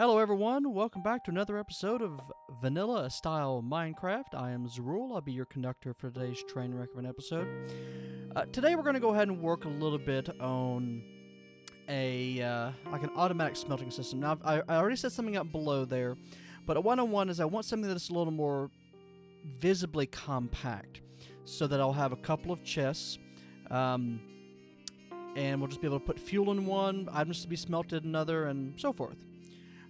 Hello everyone, welcome back to another episode of Vanilla Style Minecraft. I am Zeruul, I'll be your conductor for today's train wreck of an episode. Today we're going to go ahead and work a little bit on like an automatic smelting system. Now I already set something up below there, but a one-on-one is I want something that's a little more visibly compact, so that I'll have a couple of chests, and we'll just be able to put fuel in one, items to be smelted in another, and so forth.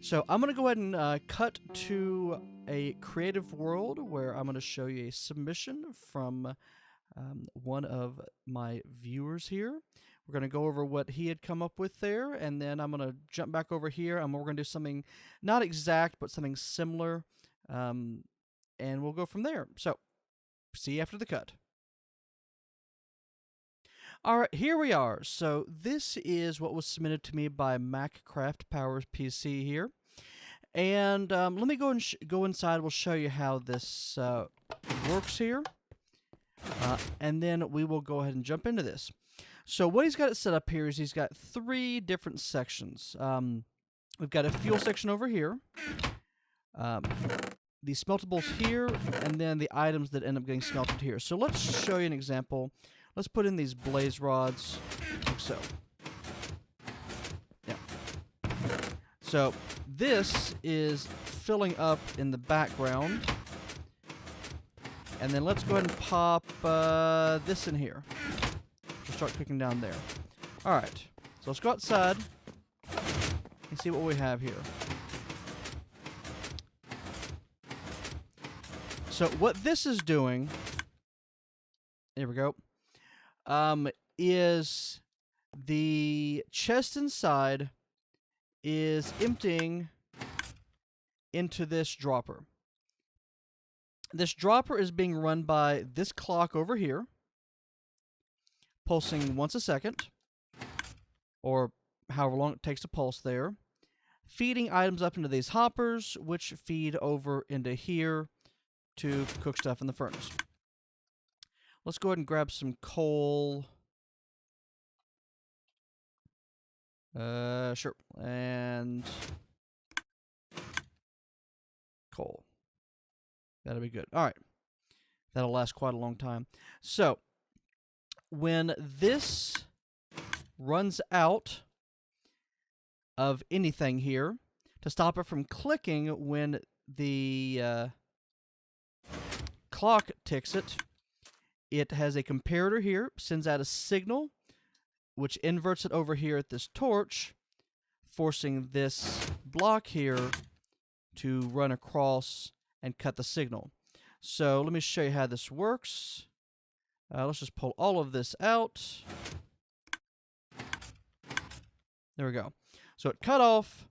So I'm going to go ahead and cut to a creative world where I'm going to show you a submission from one of my viewers here. We're going to go over what he had come up with there, and then I'm going to jump back over here, and we're going to do something not exact, but something similar, and we'll go from there. So, see you after the cut. Alright, here we are. So this is what was submitted to me by MacCraft Powers PC here. And let me go and go inside. We'll show you how this works here. And then we will go ahead and jump into this. So what he's got it set up here is he's got three different sections. We've got a fuel section over here. The smeltables here, and then the items that end up getting smelted here. So let's show you an example. Let's put in these blaze rods, like so. Yeah. So this is filling up in the background. And then let's go ahead and pop this in here. We'll start cooking down there. Alright, so let's go outside and see what we have here. So what this is doing, there we go, is the chest inside is emptying into this dropper. This dropper is being run by this clock over here, pulsing once a second, or however long it takes to pulse there, feeding items up into these hoppers, which feed over into here to cook stuff in the furnace. Let's go ahead and grab some coal. Sure. And coal. That'll be good. All right. That'll last quite a long time. So, when this runs out of anything here, to stop it from clicking when the clock ticks it, it has a comparator here, sends out a signal, which inverts it over here at this torch, forcing this block here to run across and cut the signal. So let me show you how this works. Let's just pull all of this out. There we go. So it cut off,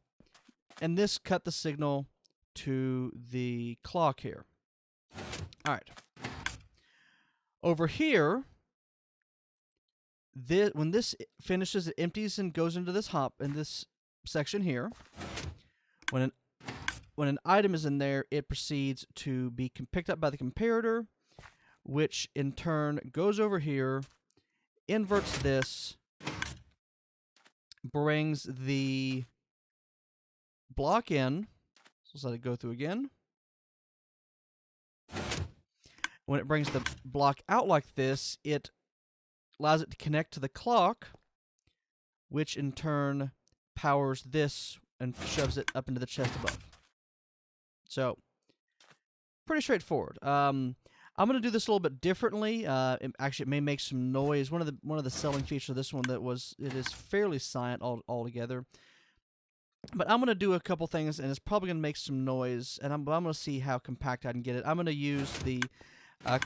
and this cut the signal to the clock here. All right. Over here, when this finishes, it empties and goes into this hop in this section here. When an item is in there, it proceeds to be picked up by the comparator, which in turn goes over here, inverts this, brings the block in. So let's let it go through again. When it brings the block out like this, it allows it to connect to the clock, which in turn powers this and shoves it up into the chest above. So, pretty straightforward. I'm going to do this a little bit differently. Actually, it may make some noise. One of the selling features of this one it is fairly silent altogether. But I'm going to do a couple things, and it's probably going to make some noise. And I'm going to see how compact I can get it. I'm going to use the I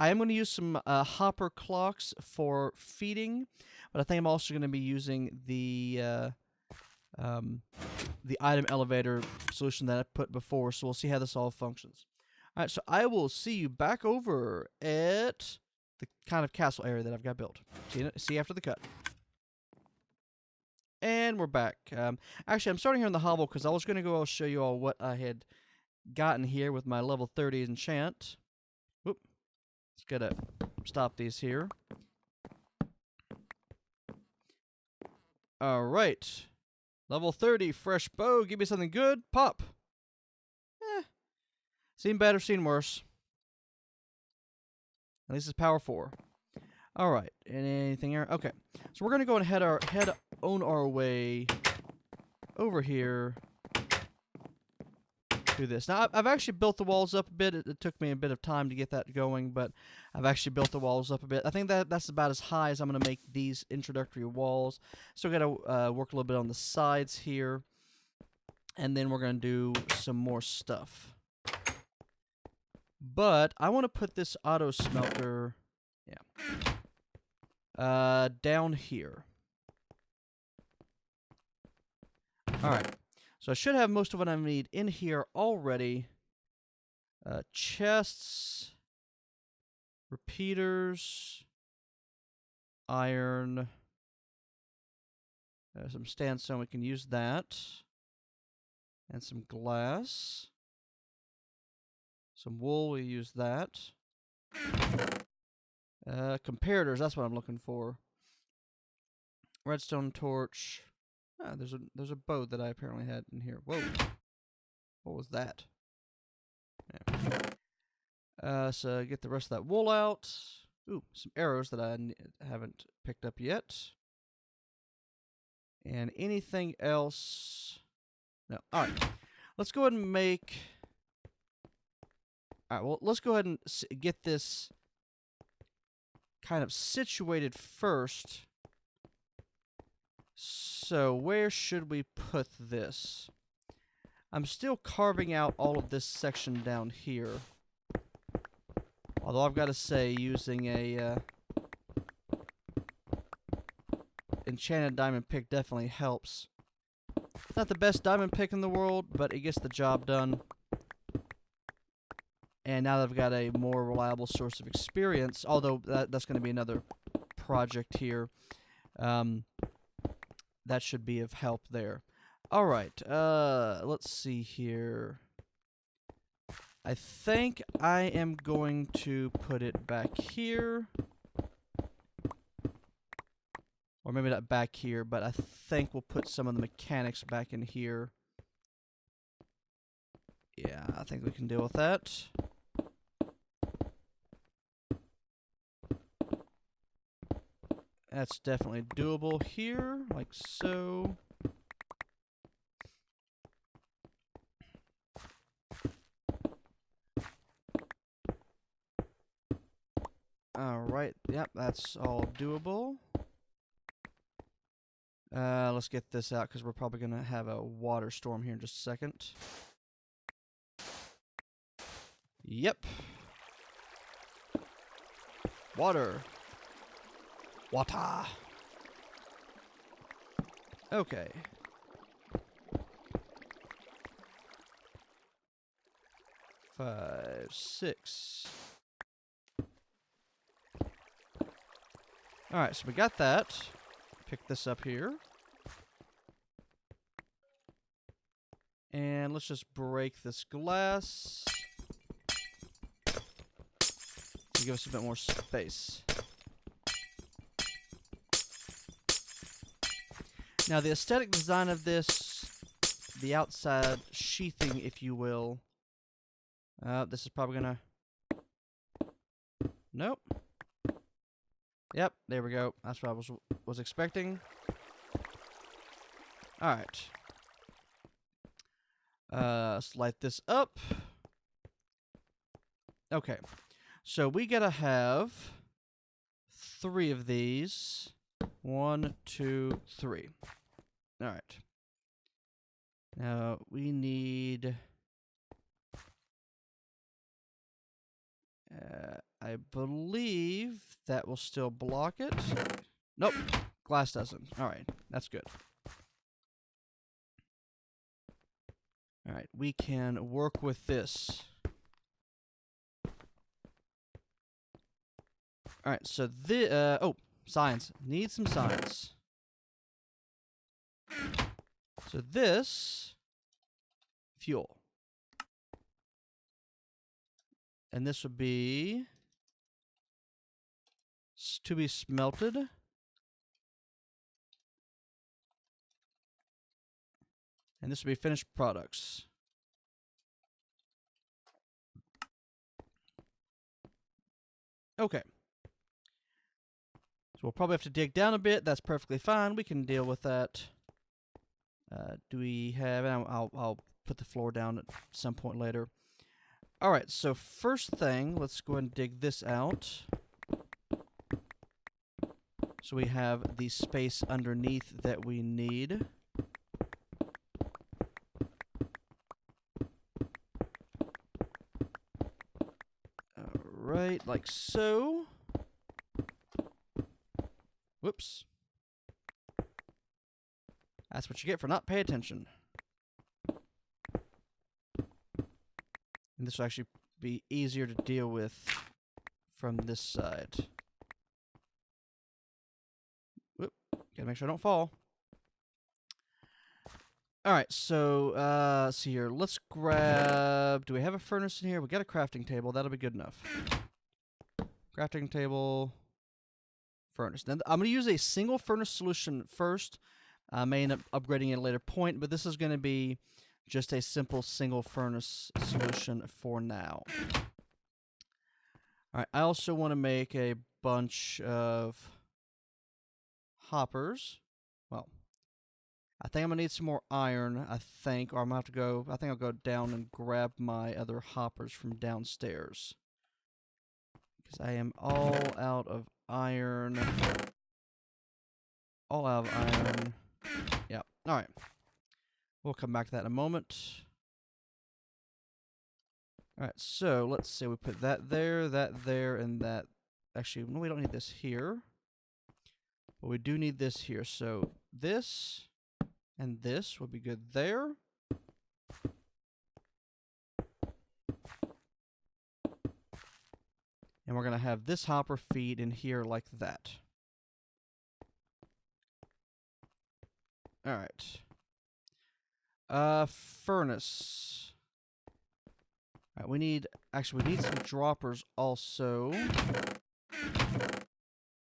am going to use some hopper clocks for feeding, but I think I'm also going to be using the item elevator solution that I put before, so we'll see how this all functions. All right, so I will see you back over at the kind of castle area that I've got built. See you after the cut. And we're back. Actually, I'm starting here in the hovel because I was going to go show you all what I had gotten here with my level 30 enchant. Whoop. Let's gotta stop these here. Alright. Level 30, fresh bow. Give me something good. Pop. Seen better, seen worse. At least it's power 4. Alright, anything here? Okay, so we're going to go and head on our way over here to this. Now, I've actually built the walls up a bit. It took me a bit of time to get that going, but I've actually built the walls up a bit. I think that's about as high as I'm going to make these introductory walls. So we've got to work a little bit on the sides here, and then we're going to do some more stuff. But I want to put this auto smelter, down here. Alright, so I should have most of what I need in here already. Chests, repeaters, iron, some sandstone, we can use that, and some glass. Some wool, we use that. Comparators, that's what I'm looking for. Redstone torch. Ah, there's a bow that I apparently had in here. Whoa. What was that? Yeah. So get the rest of that wool out. Ooh, some arrows that I haven't picked up yet. And anything else? No. Alright. Let's go ahead and make... Alright, well, let's go ahead and get this kind of situated first. So, where should we put this? I'm still carving out all of this section down here. Although I've got to say, using a enchanted diamond pick definitely helps. It's not the best diamond pick in the world, but it gets the job done. And now that I've got a more reliable source of experience, although that's going to be another project here, that should be of help there. Alright, let's see here. I think I am going to put it back here. Or maybe not back here, but I think we'll put some of the mechanics back in here. Yeah, I think we can deal with that. That's definitely doable here, like so. Alright, yep, that's all doable. Let's get this out, because we're probably going to have a water storm here in just a second. Yep. Water. Water. Okay. Five, six. Alright, so we got that. Pick this up here. And let's just break this glass to give us a bit more space. Now, the aesthetic design of this, the outside sheathing, if you will, this is probably gonna... Nope. Yep, there we go. That's what I was expecting. Alright. Let's light this up. Okay. So we gotta have 3 of these. 1, 2, 3. Alright. Now, we need... I believe that will still block it. Nope. Glass doesn't. Alright. That's good. Alright. We can work with this. Alright. So the... oh. Science. Need some science. So this... Fuel. And this would be... to be smelted. And this will be finished products. Okay. So we'll probably have to dig down a bit. That's perfectly fine. We can deal with that. Do we have... I'll put the floor down at some point later. Alright, so first thing, let's go ahead and dig this out. So we have the space underneath that we need. Alright, like so. Whoops. That's what you get for not paying attention. And this will actually be easier to deal with from this side. Whoop. Gotta make sure I don't fall. Alright, so, let's see here. Let's grab... Do we have a furnace in here? We got a crafting table. That'll be good enough. Crafting table... Furnace. Then I'm going to use a single furnace solution first. I may end up upgrading at a later point, but this is going to be just a simple single furnace solution for now. Alright, I also want to make a bunch of hoppers. Well, I think I'm going to need some more iron, I think, or I'm going to have to go... I think I'll go down and grab my other hoppers from downstairs. Because I am all out of iron. All out of iron. Yep. Alright. We'll come back to that in a moment. Alright, so let's see. We put that there, and that. Actually, no, we don't need this here. But we do need this here. So this and this will be good there. And we're going to have this hopper feed in here like that. Alright. Furnace. Alright, we need some droppers also. Do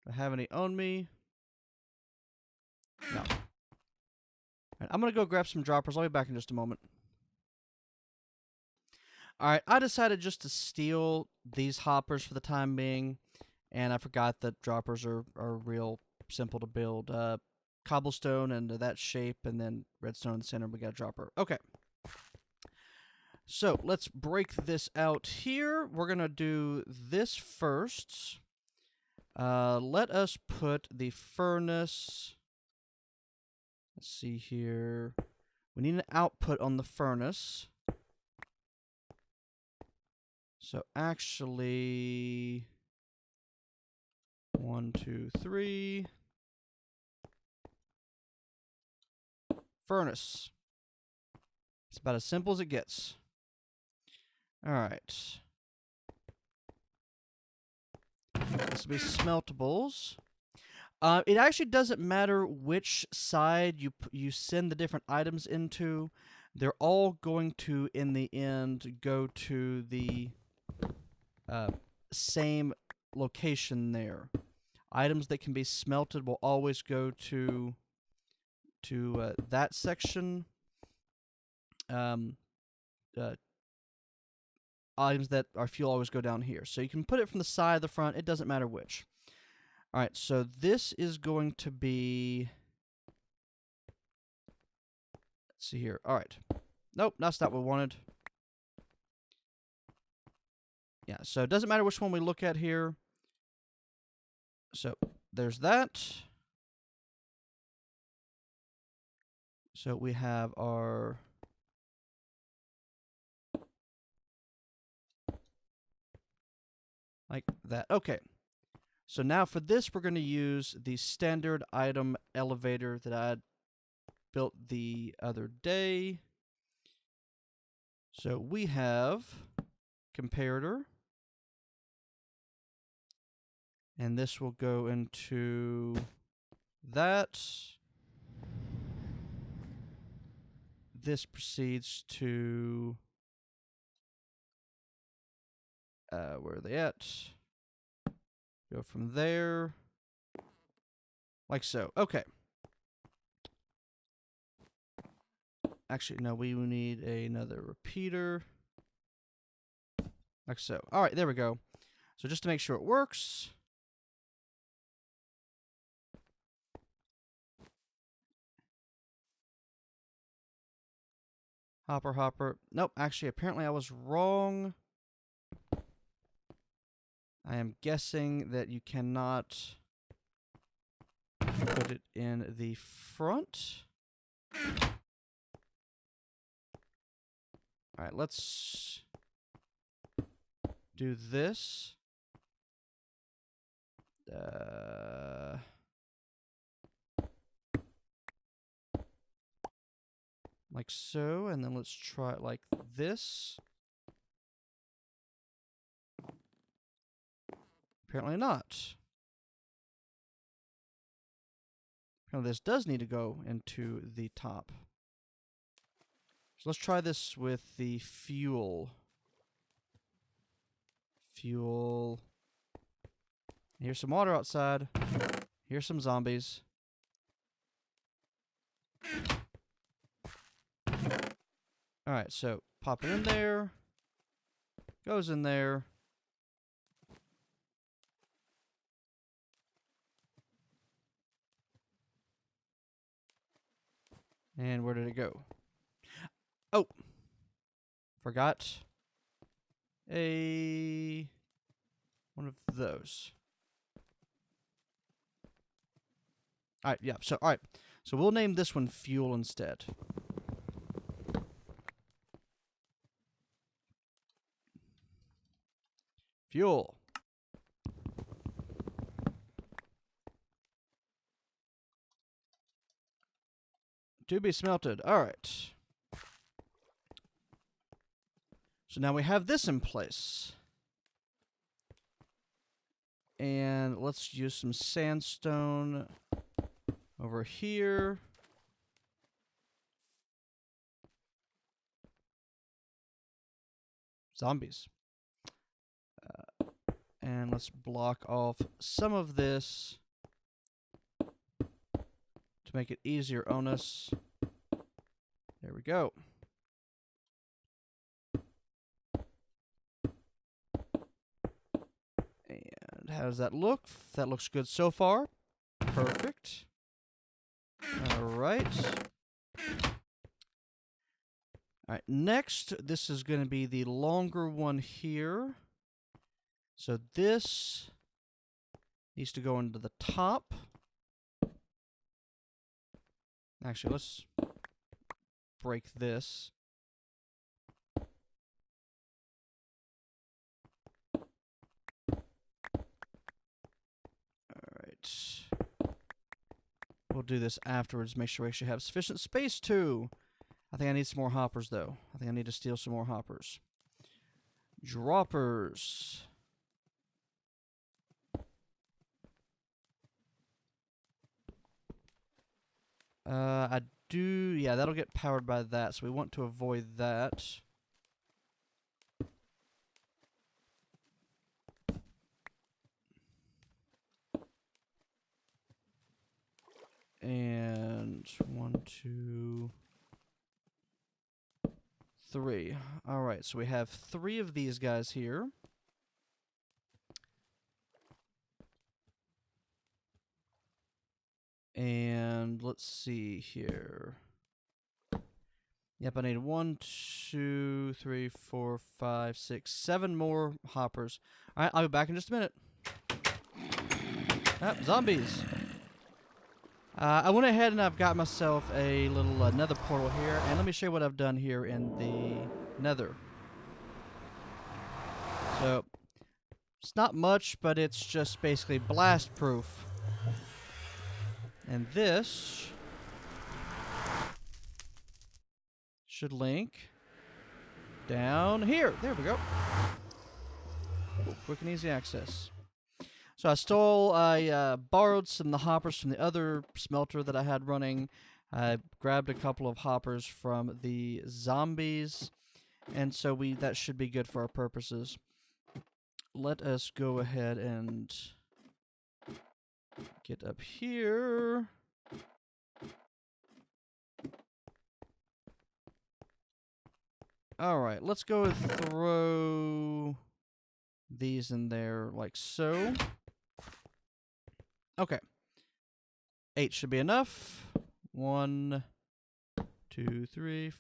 I have any on me? No. Alright, I'm going to go grab some droppers. I'll be back in just a moment. Alright, I decided just to steal these hoppers for the time being, and I forgot that droppers are real simple to build. Cobblestone and that shape, and then redstone in the center, we got a dropper. Okay. So, let's break this out here. We're going to do this first. Let us put the furnace... Let's see here. We need an output on the furnace. So actually, 1, 2, 3. Furnace. It's about as simple as it gets. Alright. This will be smeltables. It actually doesn't matter which side you send the different items into. They're all going to, in the end, go to the same location there. Items that can be smelted will always go to that section. Items that are fuel always go down here. So you can put it from the side, the front, it doesn't matter which. Alright, so this is going to be... Let's see here. Alright. Nope, that's not what we wanted. Yeah, so it doesn't matter which one we look at here. So, there's that. So we have our... Like that. Okay. So now for this, we're going to use the standard item elevator that I built the other day. So we have comparator. And this will go into that. This proceeds to... where are they at? Go from there. Like so. Okay. actually, no, we need another repeater. Like so. All right, there we go. So just to make sure it works. Hopper, hopper. Nope, actually, apparently I was wrong. I am guessing that you cannot put it in the front. All right, let's do this. Like so, and then let's try it like this. Apparently not. Apparently this does need to go into the top. So let's try this with the fuel. Fuel. Here's some water outside. Here's some zombies. Alright, so pop it in there. Goes in there. And where did it go? Oh! Forgot one of those. Alright, yeah, so alright. So we'll name this one fuel instead. Fuel. To be smelted. Alright. So now we have this in place. And let's use some sandstone over here. Zombies. And let's block off some of this to make it easier on us. There we go. And how does that look? That looks good so far. Perfect. Alright. Alright, next, this is going to be the longer one here. So this needs to go into the top. Actually, let's break this. Alright. We'll do this afterwards, make sure we actually have sufficient space too. I think I need some more hoppers though. I think I need to steal some more hoppers. Droppers. I do, yeah, that'll get powered by that, so we want to avoid that. And 1, 2, 3. Alright, so we have 3 of these guys here. And let's see here. Yep, I need 1, 2, 3, 4, 5, 6, 7 more hoppers. Alright, I'll be back in just a minute. Ah, zombies. I went ahead and I've got myself a little nether portal here, and let me show you what I've done here in the nether. So, it's not much, but it's just basically blast proof. And this should link down here. There we go. Quick and easy access. So I borrowed some of the hoppers from the other smelter that I had running. I grabbed a couple of hoppers from the zombies, and so that should be good for our purposes. Let us go ahead and get up here. Alright, let's go and throw these in there like so. Okay. 8 should be enough. 1, 2, 3,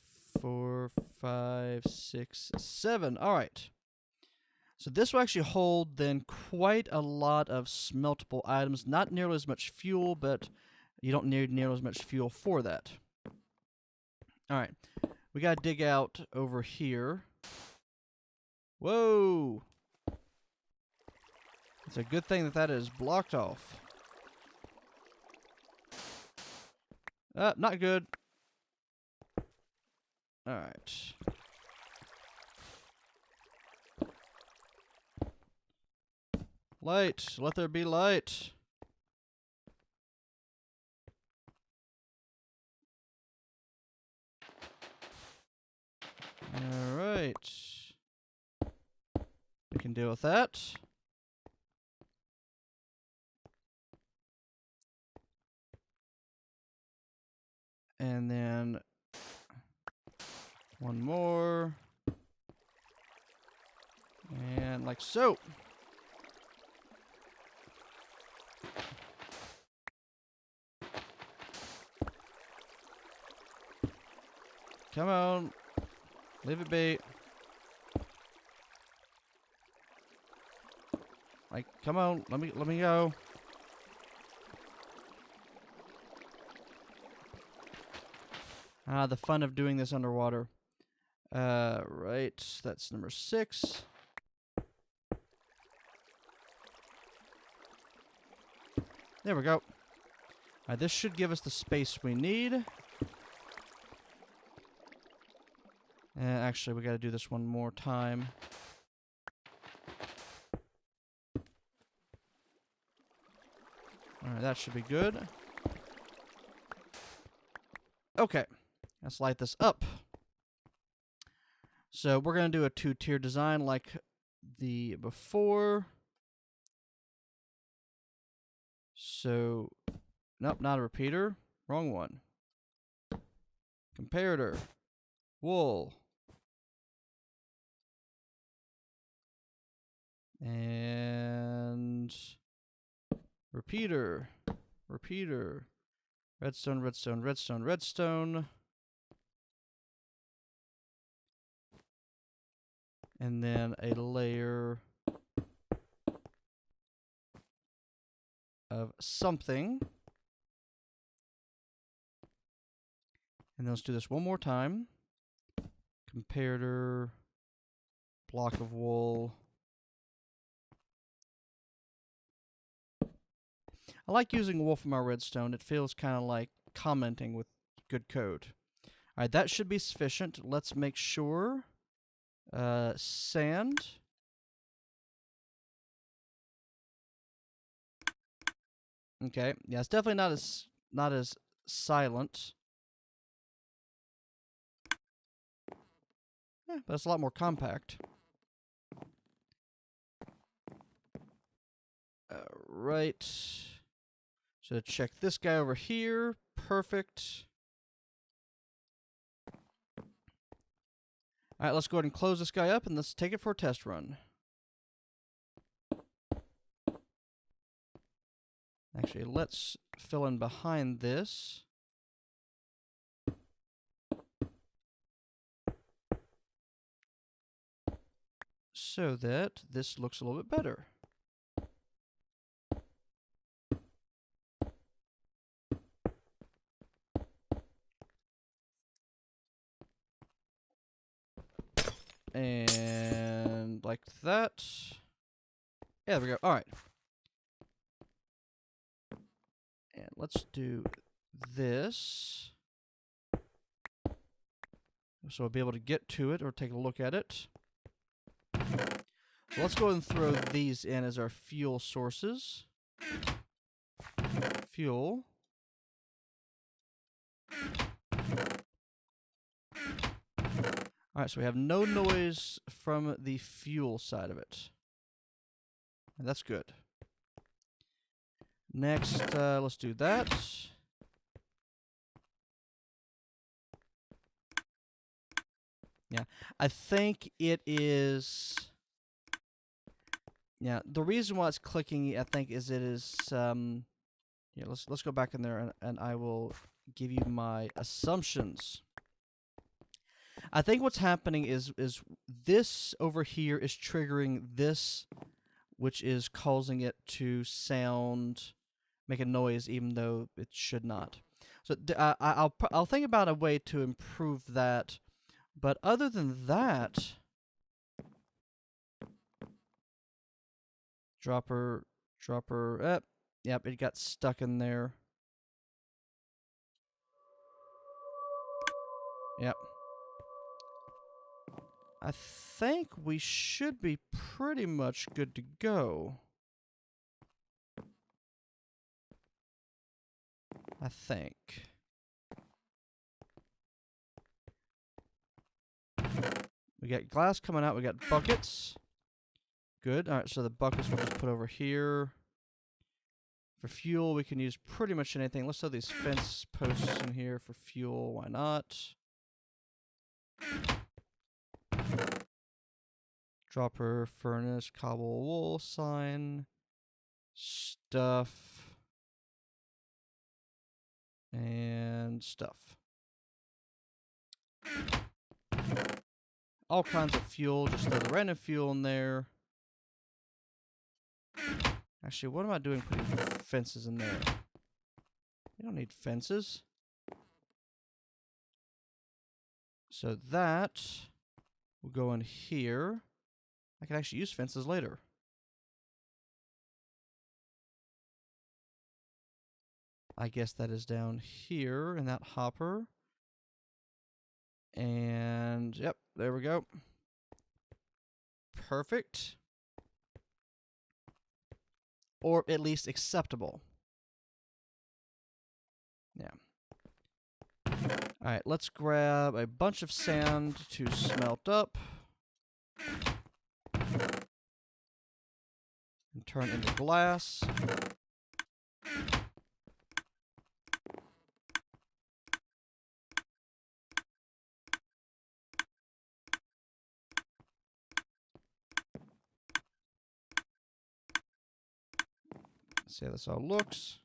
4, 5, 6, 7. Alright. So this will actually hold then quite a lot of smeltable items. Not nearly as much fuel, but you don't need nearly as much fuel for that. Alright. We gotta dig out over here. Whoa! It's a good thing that that is blocked off. Not good. Alright. Light! Let there be light! Alright. We can deal with that. And then one more. And like so. Come on. Leave it be. Like, come on, let me go. Ah, the fun of doing this underwater. Right, that's number 6. There we go. Alright, this should give us the space we need. Actually, we gotta do this one more time. Alright, that should be good. Okay, let's light this up. So we're going to do a 2-tier design like the before. So, nope, not a repeater. Wrong one. Comparator. Wool. And repeater. Repeater. Redstone, redstone, redstone, redstone. And then a layer of something. And then let's do this one more time. Comparator, block of wool. I like using wool for my redstone. It feels kind of like commenting with good code. Alright, that should be sufficient. Let's make sure. Sand. Okay, yeah, it's definitely not as silent. Yeah, but it's a lot more compact. Right. So check this guy over here. Perfect. Alright, let's go ahead and close this guy up and let's take it for a test run. Actually, let's fill in behind this. So that this looks a little bit better. And like that. Yeah, there we go. Alright. And let's do this. So we'll be able to get to it or take a look at it. So let's go ahead and throw these in as our fuel sources. Fuel. Alright, so we have no noise from the fuel side of it. And that's good. Next, let's do that. Yeah, I think it is. Yeah, the reason why it's clicking, I think, is it is. Yeah, let's go back in there, and I will give you my assumptions. I think what's happening is this over here is triggering this, which is causing it to make a noise, even though it should not. So I'll think about a way to improve that. But other than that, dropper, yep, it got stuck in there. Yep. I think we should be pretty much good to go. I think. We got glass coming out. We got buckets. Good. All right, so the buckets we'll just put over here. For fuel, we can use pretty much anything. Let's throw these fence posts in here for fuel. Why not? Dropper, furnace, cobble, wool, sign, stuff, and stuff. All kinds of fuel. Just throw the random fuel in there. Actually, what am I doing putting fences in there? We don't need fences. So that will go in here. I can actually use fences later. I guess that is down here in that hopper. And, yep, there we go. Perfect. Or at least acceptable. Yeah. Alright, let's grab a bunch of sand to smelt up. And turn into glass. See how this all looks.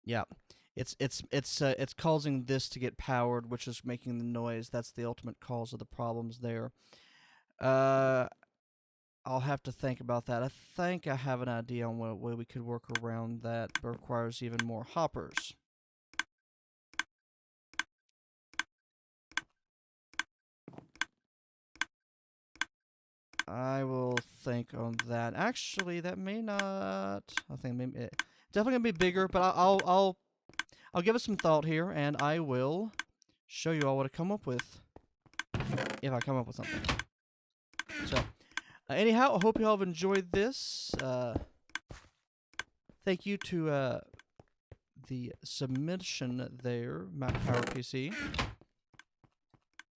Yeah, it's causing this to get powered, which is making the noise. That's the ultimate cause of the problems there. I'll have to think about that. I think I have an idea on what way we could work around that, but requires even more hoppers. I will think on that. Actually, that may not. I think maybe definitely gonna be bigger, but I'll give it some thought here, and I will show you all what I come up with if I come up with something. So, anyhow, I hope you all have enjoyed this. Thank you to the submission there, MacPowerPC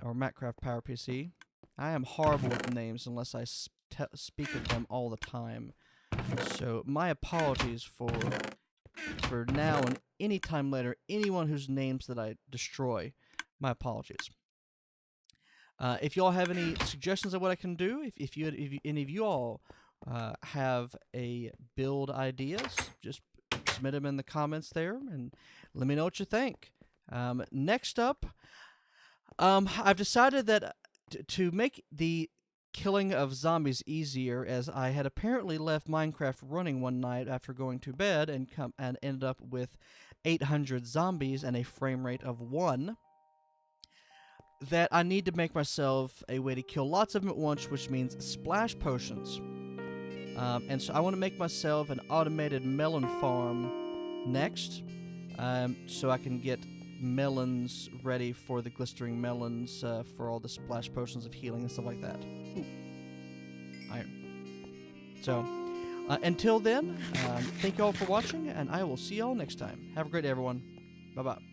or MacCraft PowerPC. I am horrible with names unless I speak of them all the time. So my apologies for now and any time later. Anyone whose names that I destroy, my apologies. If you all have any suggestions of what I can do, if any of you all have a build ideas, just submit them in the comments there and let me know what you think. Next up, I've decided that to make the killing of zombies easier, as I had apparently left Minecraft running one night after going to bed and ended up with 800 zombies and a frame rate of 1, that I need to make myself a way to kill lots of them at once, which means splash potions. And so I want to make myself an automated melon farm next, so I can get melons ready for the glistering melons for all the splash potions of healing and stuff like that. Ooh. Iron. So, until then, thank you all for watching, and I will see you all next time. Have a great day, everyone. Bye-bye.